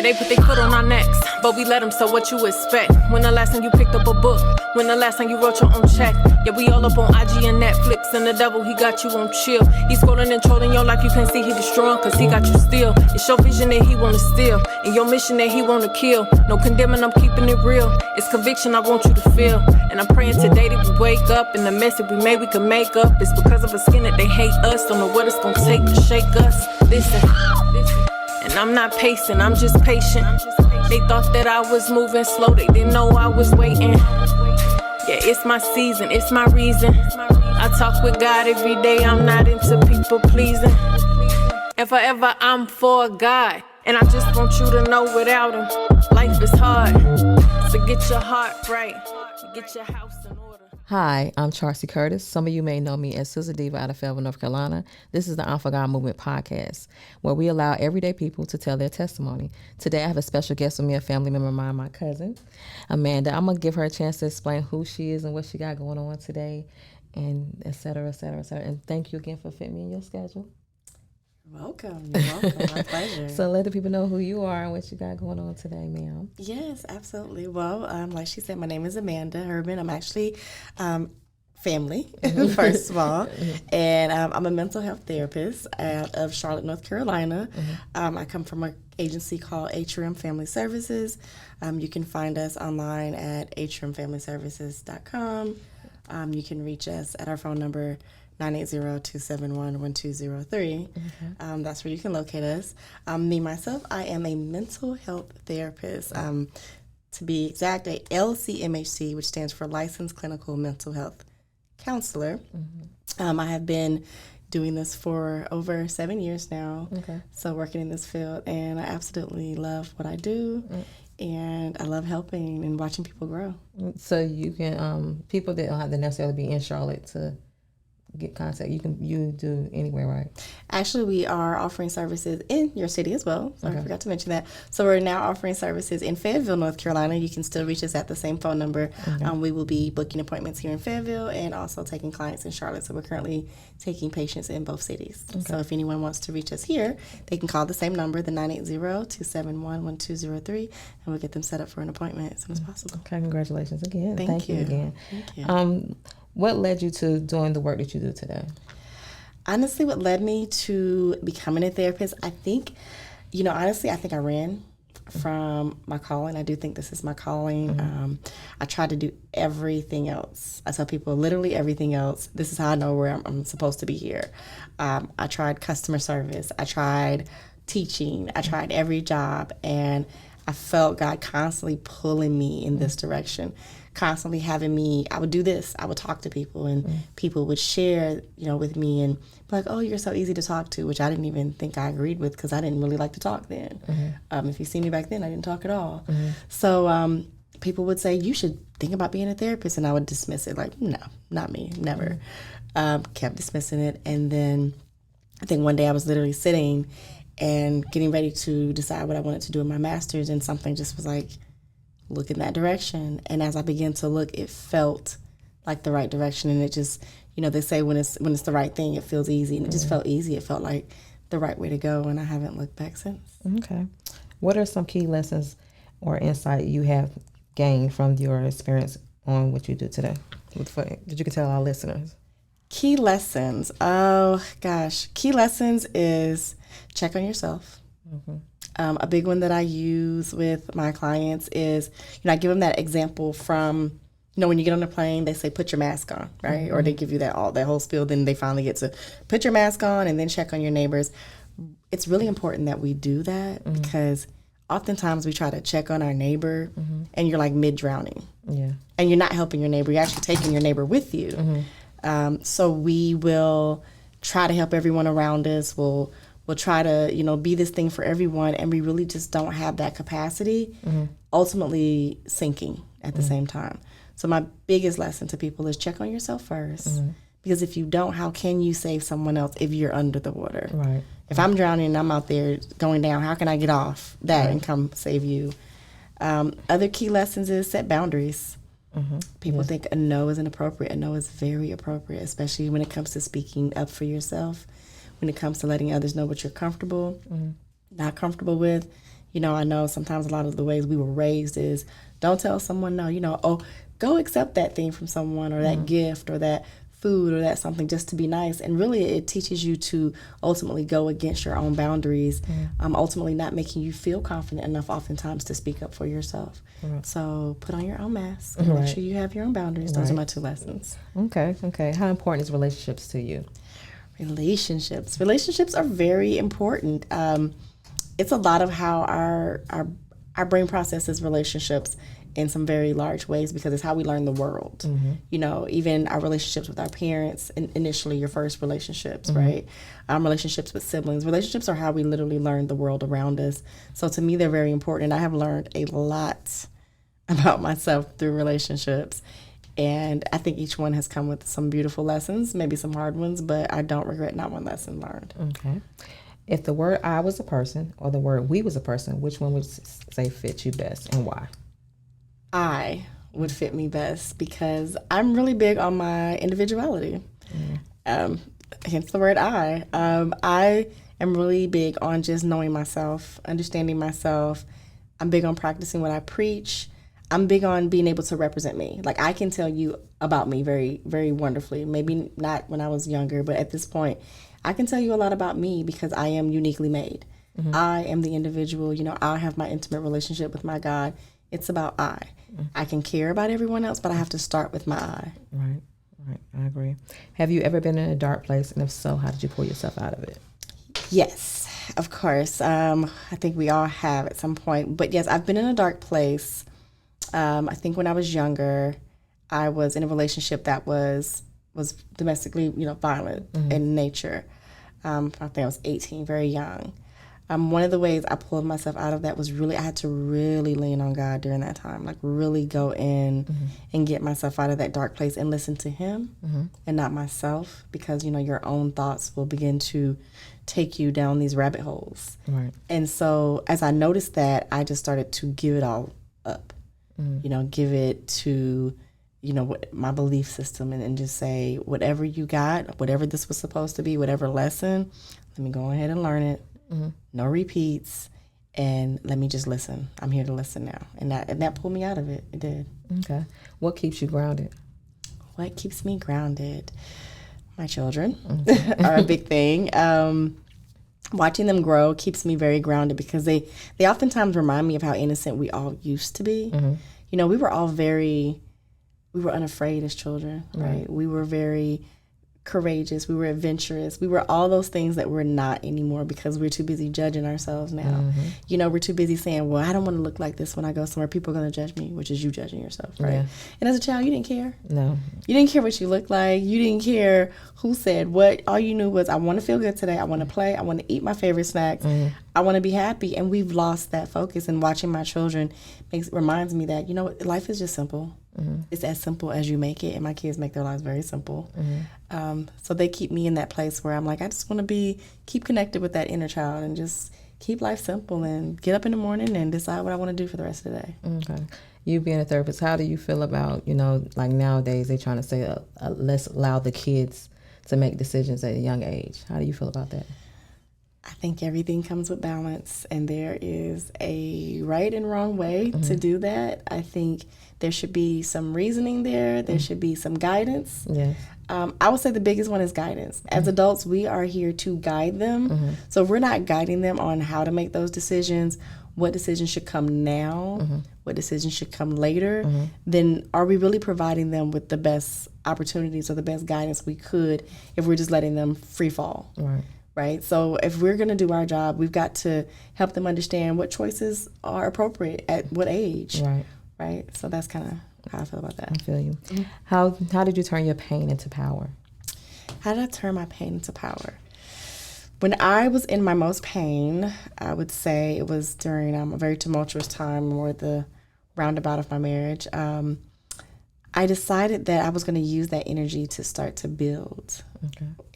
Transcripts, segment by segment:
they put their foot on our necks, but we let them, so what you expect? When the last time you picked up a book? When the last time you wrote your own check? Yeah, we all up on IG and Netflix, and the devil, he got you on chill. He's scrolling and trolling your life, you can't see he destroying, cause he got you still. It's your vision that he wanna steal, and your mission that he wanna kill. No condemning, I'm keeping it real. It's conviction I want you to feel. And I'm praying today that we wake up, and the mess that we made we can make up. It's because of a skin that they hate us, don't know what it's gonna take to shake us. Listen. And I'm not pacing, I'm just patient. They thought that I was moving slow, they didn't know I was waiting. Yeah, it's my season, it's my reason. I talk with God every day, I'm not into people pleasing. And forever I'm for God, and I just want you to know without him, life is hard. So get your heart right, get your house in order. Hi, I'm Charcy Curtis. Some of you may know me as Sister Diva out of Fayetteville, North Carolina. This is the IM4GOD Movement podcast, where we allow everyday people to tell their testimony. Today, I have a special guest with me, a family member of mine, my cousin, Amanda. I'm going to give her a chance to explain who she is and what she got going on today, and et cetera, et cetera, et cetera. And thank you again for fitting me in your schedule. Welcome. You're welcome. My pleasure. So let the people know who you are and what you got going on today, ma'am. Yes, absolutely. Well, like she said, my name is Amanda Avery-Herbin. I'm actually family, first of all, and I'm a mental health therapist out of Charlotte, North Carolina. I come from an agency called Atrium Family Services. You can find us online at atriumfamilyservices.com. You can reach us at our phone number 980-271-1203. That's where you can locate us. Me, myself, I am a mental health therapist. To be exact, a LCMHC, which stands for Licensed Clinical Mental Health Counselor. I have been doing this for over 7 years now, so working in this field, and I absolutely love what I do. And I love helping and watching people grow. So you can, people that don't have to necessarily be in Charlotte to get contact, you do anywhere, right? Actually, we are offering services in your city as well. So I forgot to mention that. So we're now offering services in Fayetteville, North Carolina. You can still reach us at the same phone number. We will be booking appointments here in Fayetteville and also taking clients in Charlotte. So we're currently taking patients in both cities. So if anyone wants to reach us here, they can call the same number, the 980-271-1203, and we'll get them set up for an appointment as soon as possible. Okay, congratulations again. Thank you again. Thank you. What led you to doing the work that you do today? Honestly, what led me to becoming a therapist, I think, honestly, I think I ran from my calling. I do think this is my calling. I tried to do everything else. I tell people literally everything else. This is how I know where I'm supposed to be here. I tried customer service. I tried teaching. I tried every job, and I felt God constantly pulling me in this direction. Constantly having me, I would do this, I would talk to people, and people would share, with me and be like, oh, you're so easy to talk to, which I didn't even think I agreed with because I didn't really like to talk then. If you see me back then, I didn't talk at all. So people would say, you should think about being a therapist, and I would dismiss it like, no, not me, never. Kept dismissing it, and then I think one day I was literally sitting and getting ready to decide what I wanted to do in my master's, and something just was like, look in that direction. And as I began to look, it felt like the right direction. And it just, they say when it's the right thing, it feels easy. And it just felt easy. It felt like the right way to go. And I haven't looked back since. Okay. What are some key lessons or insight you have gained from your experience on what you do today that you can tell our listeners? Key lessons. Oh, gosh. Key lessons is check on yourself. A big one that I use with my clients is, I give them that example from, when you get on a plane, they say, put your mask on, right? Or they give you that whole spiel. Then they finally get to put your mask on and then check on your neighbors. It's really important that we do that because oftentimes we try to check on our neighbor and you're like mid-drowning. And you're not helping your neighbor. You're actually taking your neighbor with you. So we will try to help everyone around us. We'll try to, be this thing for everyone, and we really just don't have that capacity, ultimately sinking at the same time. So my biggest lesson to people is check on yourself first, because if you don't, how can you save someone else if you're under the water? Right. If I'm drowning and I'm out there going down, how can I get off that and come save you? Other key lessons is set boundaries. People think a no is inappropriate. A no is very appropriate, especially when it comes to speaking up for yourself. When it comes to letting others know what you're comfortable, not comfortable with, I know sometimes a lot of the ways we were raised is don't tell someone no, oh, go accept that thing from someone or that gift or that food or that something just to be nice. And really it teaches you to ultimately go against your own boundaries, ultimately not making you feel confident enough oftentimes to speak up for yourself. So put on your own mask and make sure you have your own boundaries. Those are my 2 lessons. Okay. How important is relationships to you? Relationships are very important. It's a lot of how our brain processes relationships in some very large ways because it's how we learn the world. Even our relationships with our parents, initially your first relationships, right? Relationships with siblings. Relationships are how we literally learn the world around us. So to me, they're very important. And I have learned a lot about myself through relationships. And I think each one has come with some beautiful lessons, maybe some hard ones, but I don't regret not one lesson learned. Okay. If the word I was a person or the word we was a person, which one would say fit you best and why? I would fit me best because I'm really big on my individuality. Hence the word I. I am really big on just knowing myself, understanding myself. I'm big on practicing what I preach. I'm big on being able to represent me. Like I can tell you about me very, very wonderfully. Maybe not when I was younger, but at this point, I can tell you a lot about me because I am uniquely made. I am the individual. I have my intimate relationship with my God. It's about I. I can care about everyone else, but I have to start with my I. Right. I agree. Have you ever been in a dark place? And if so, how did you pull yourself out of it? Yes, of course. I think we all have at some point. But yes, I've been in a dark place. I think when I was younger, I was in a relationship that was domestically, violent in nature. I think I was 18, very young. One of the ways I pulled myself out of that was I had to really lean on God during that time, like really go in and get myself out of that dark place and listen to Him and not myself, because, your own thoughts will begin to take you down these rabbit holes. Right. And so as I noticed that, I just started to give it all up, give it to, my belief system and just say, whatever you got, whatever this was supposed to be, whatever lesson, let me go ahead and learn it. No repeats, and let me just listen. I'm here to listen now. And that pulled me out of it. It did. Okay. What keeps you grounded? What keeps me grounded? My children are a big thing. Watching them grow keeps me very grounded because they oftentimes remind me of how innocent we all used to be. We were all we were unafraid as children, right? We were very courageous, we were adventurous, we were all those things that we're not anymore because we're too busy judging ourselves now. We're too busy saying, well, I don't want to look like this when I go somewhere, people are going to judge me, which is you judging yourself, right? Yeah. And as a child, you didn't care. No. You didn't care what you looked like, you didn't care who said what. All you knew was, I want to feel good today, I want to play, I want to eat my favorite snacks, I want to be happy. And we've lost that focus, and watching my children reminds me that, life is just simple. It's as simple as you make it, and my kids make their lives very simple. So they keep me in that place where I'm like, I just want to keep connected with that inner child and just keep life simple and get up in the morning and decide what I want to do for the rest of the day. Okay. You being a therapist, how do you feel about, like nowadays they trying to say, let's allow the kids to make decisions at a young age. How do you feel about that? I think everything comes with balance, and there is a right and wrong way to do that. I think there should be some reasoning there. There should be some guidance. Yes. I would say the biggest one is guidance. As adults, we are here to guide them. So if we're not guiding them on how to make those decisions, what decisions should come now, what decisions should come later, then are we really providing them with the best opportunities or the best guidance we could if we're just letting them free fall? Right? So if we're going to do our job, we've got to help them understand what choices are appropriate at what age. Right? So that's kind of how I feel about that. I feel you. How did you turn your pain into power? How did I turn my pain into power? When I was in my most pain, I would say it was during a very tumultuous time, or the roundabout of my marriage. I decided that I was going to use that energy to start to build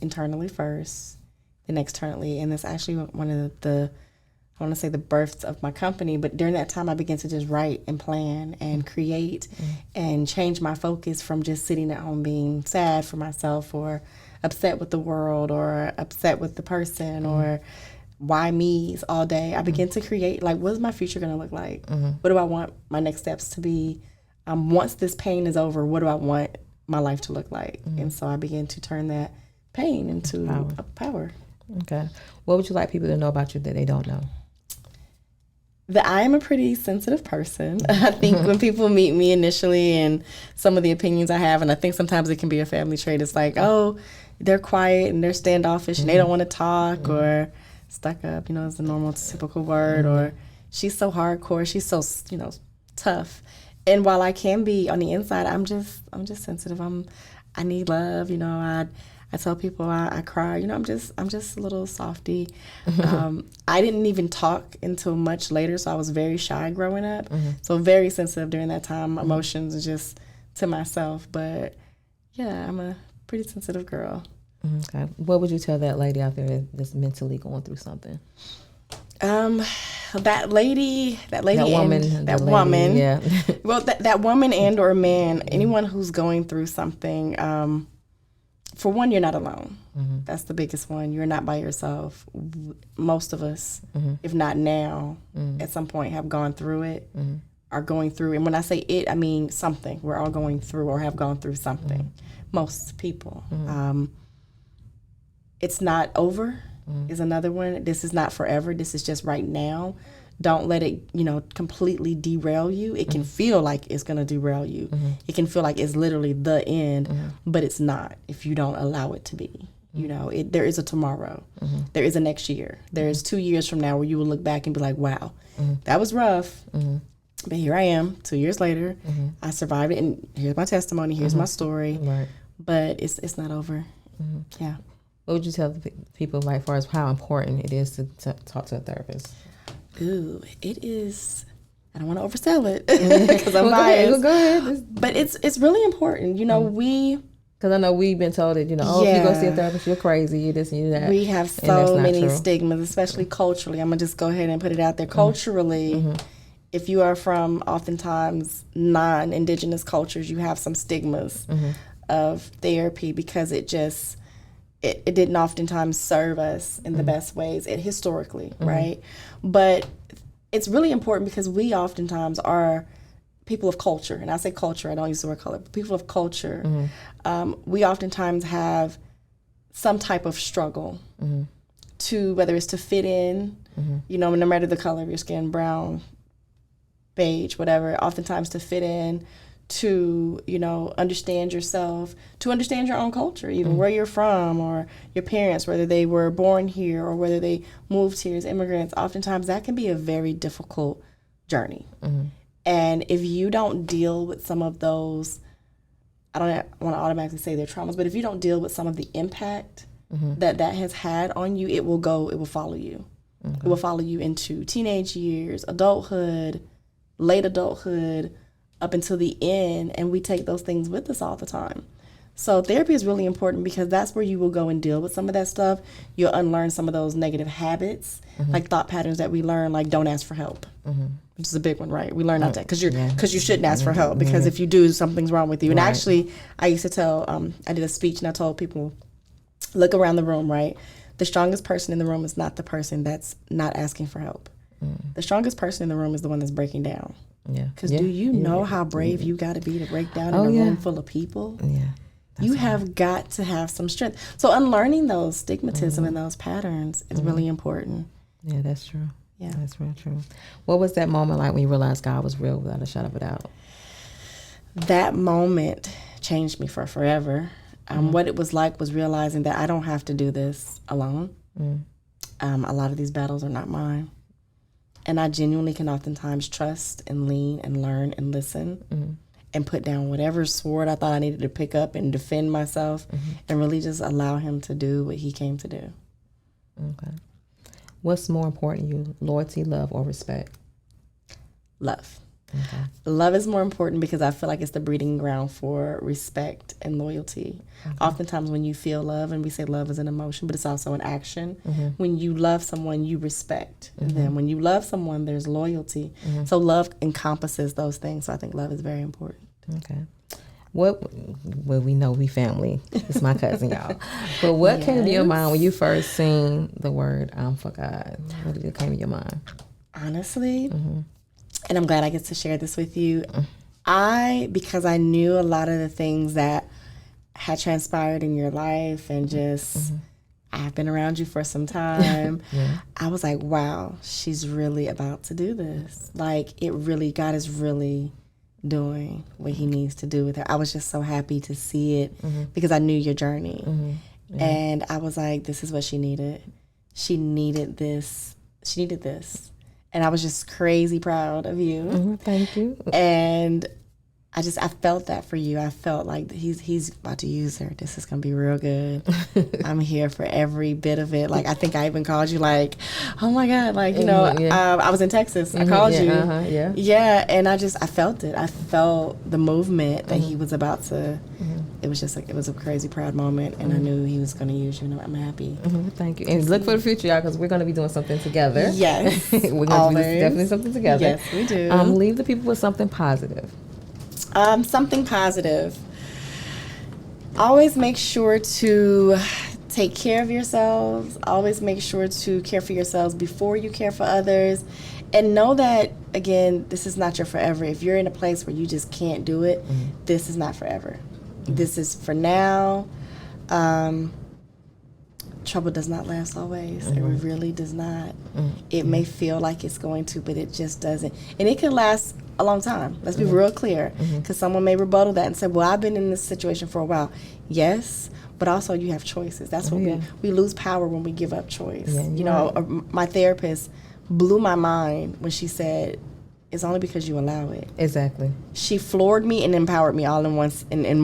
internally first, then externally. And that's actually one of the I want to say the births of my company, but during that time I began to just write and plan and create and change my focus from just sitting at home being sad for myself or upset with the world or upset with the person or why me's all day, I begin to create, like, what is my future going to look like? What do I want my next steps to be? Once this pain is over, what do I want my life to look like? And so I begin to turn that pain into a power. Okay. What would you like people to know about you that they don't know? That I am a pretty sensitive person. I think when people meet me initially and some of the opinions I have, and I think sometimes it can be a family trait, it's like, oh, they're quiet and they're standoffish and they don't want to talk, or stuck up, is the normal typical word, or she's so hardcore, she's so, tough. And while I can be on the inside, I'm just sensitive. I need love, I tell people I cry, I'm just a little softy. I didn't even talk until much later, so I was very shy growing up. So very sensitive during that time, emotions and just to myself. But yeah, I'm a pretty sensitive girl. Okay. What would you tell that lady out there that's mentally going through something? That lady, that woman, yeah. Well, that woman and or man, anyone who's going through something, for one, you're not alone. That's the biggest one. You're not by yourself. Most of us, if not now, at some point have gone through it, are going through. And when I say it, I mean something. We're all going through or have gone through something. Most people. It's not over is another one. This is not forever. This is just right now. Don't let it, completely derail you. It can feel like it's going to derail you. It can feel like it's literally the end, but it's not if you don't allow it to be. There is a tomorrow. There is a next year. There is 2 years from now where you will look back and be like, wow, that was rough. But here I am 2 years later. I survived it, and here's my testimony. Here's my story. Right. But it's not over. Yeah. What would you tell the people, like, as far as how important it is to talk to a therapist? Ooh, it is. I don't want to oversell it because I'm biased. Go ahead. But it's really important. Because I know we've been told that, if you go see a therapist, you're crazy, you this and you that. We have so many stigmas, especially culturally. I'm going to just go ahead and put it out there. Culturally, if you are from oftentimes non-indigenous cultures, you have some stigmas of therapy because it didn't oftentimes serve us in the best ways historically, right? But it's really important because we oftentimes are people of culture. And I say culture, I don't use the word color, but people of culture. We oftentimes have some type of struggle to, whether it's to fit in, no matter the color of your skin, brown, beige, whatever, oftentimes to fit in, to understand yourself, to understand your own culture, even where you're from, or your parents, whether they were born here or whether they moved here as immigrants. Oftentimes that can be a very difficult journey. And if you don't deal with some of those, I don't want to automatically say they're traumas, but if you don't deal with some of the impact that has had on you, it will follow you. It will follow you into teenage years, adulthood, late adulthood, up until the end, and we take those things with us all the time. So therapy is really important because that's where you will go and deal with some of that stuff. You'll unlearn some of those negative habits, like thought patterns that we learn, like don't ask for help, which is a big one, right? We learn not to, because you shouldn't ask for help, because if you do, something's wrong with you. And actually, I used to tell, I did a speech and I told people, look around the room, right? The strongest person in the room is not the person that's not asking for help. The strongest person in the room is the one that's breaking down. Yeah. Because do you know how brave you got to be to break down in a room full of people? Yeah. You have got to have some strength. So unlearning those stigmatism and those patterns is really important. Yeah, that's true. Yeah. That's real true. What was that moment like when you realized God was real without a shadow of a doubt? That moment changed me for forever. What it was like was realizing that I don't have to do this alone. A lot of these battles are not mine. And I genuinely can oftentimes trust and lean and learn and listen and put down whatever sword I thought I needed to pick up and defend myself and really just allow him to do what he came to do. Okay. What's more important to you, loyalty, love, or respect? Love. Okay. Love is more important because I feel like it's the breeding ground for respect and loyalty. Okay. Oftentimes when you feel love, and we say love is an emotion, but it's also an action. When you love someone, you respect them. When you love someone, there's loyalty. So love encompasses those things. So I think love is very important. Okay. Well, we know we family. It's my cousin, y'all. But what came to your mind when you first seen the word for God? What did it came to your mind? Honestly, and I'm glad I get to share this with you, because I knew a lot of the things that had transpired in your life, and just I've been around you for some time. I was like, wow, she's really about to do this. Like, God is really doing what he needs to do with her. I was just so happy to see it because I knew your journey. And I was like, this is what she needed. She needed this. She needed this. And I was just crazy proud of you. Thank you. And I felt that for you. I felt like he's about to use her. This is going to be real good. I'm here for every bit of it. Like, I think I even called you like, oh my God, like, I was in Texas. I called you. Yeah. And I felt it. I felt the movement that he was about to, it was just like, it was a crazy proud moment. And I knew he was going to use you. And I'm happy. Thank you. And look for the future, y'all, because we're going to be doing something together. Yes. We're going to do definitely something together. Yes, we do. Leave the people with something positive. Something positive. Always make sure to take care of yourselves. Always make sure to care for yourselves before you care for others. And know that, again, this is not your forever. If you're in a place where you just can't do it, this is not forever. This is for now. Trouble does not last always. It really does not. It may feel like it's going to, but it just doesn't. And it can last a long time. Let's be real clear, because someone may rebuttal that and say, well, I've been in this situation for a while. Yes, but also you have choices. That's what we lose power when we give up choice. My therapist blew my mind when she said, it's only because you allow it. Exactly. She floored me and empowered me all in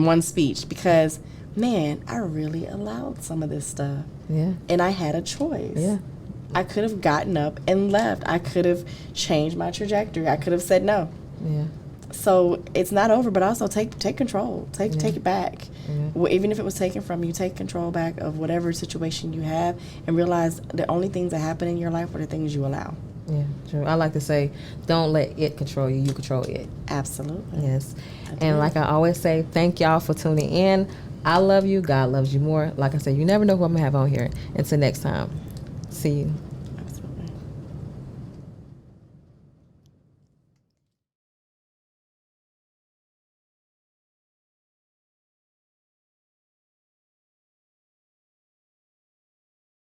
one speech, because man, I really allowed some of this stuff. Yeah. And I had a choice. Yeah. I could have gotten up and left. I could have changed my trajectory. I could have said no. Yeah. So it's not over, but also take control. Take it back. Well, even if it was taken from you, take control back of whatever situation you have, and realize the only things that happen in your life are the things you allow. Yeah, true. I like to say, don't let it control you. You control it. Absolutely. Yes. And like I always say, thank y'all for tuning in. I love you. God loves you more. Like I said, you never know who I'm going to have on here. Until next time. See you.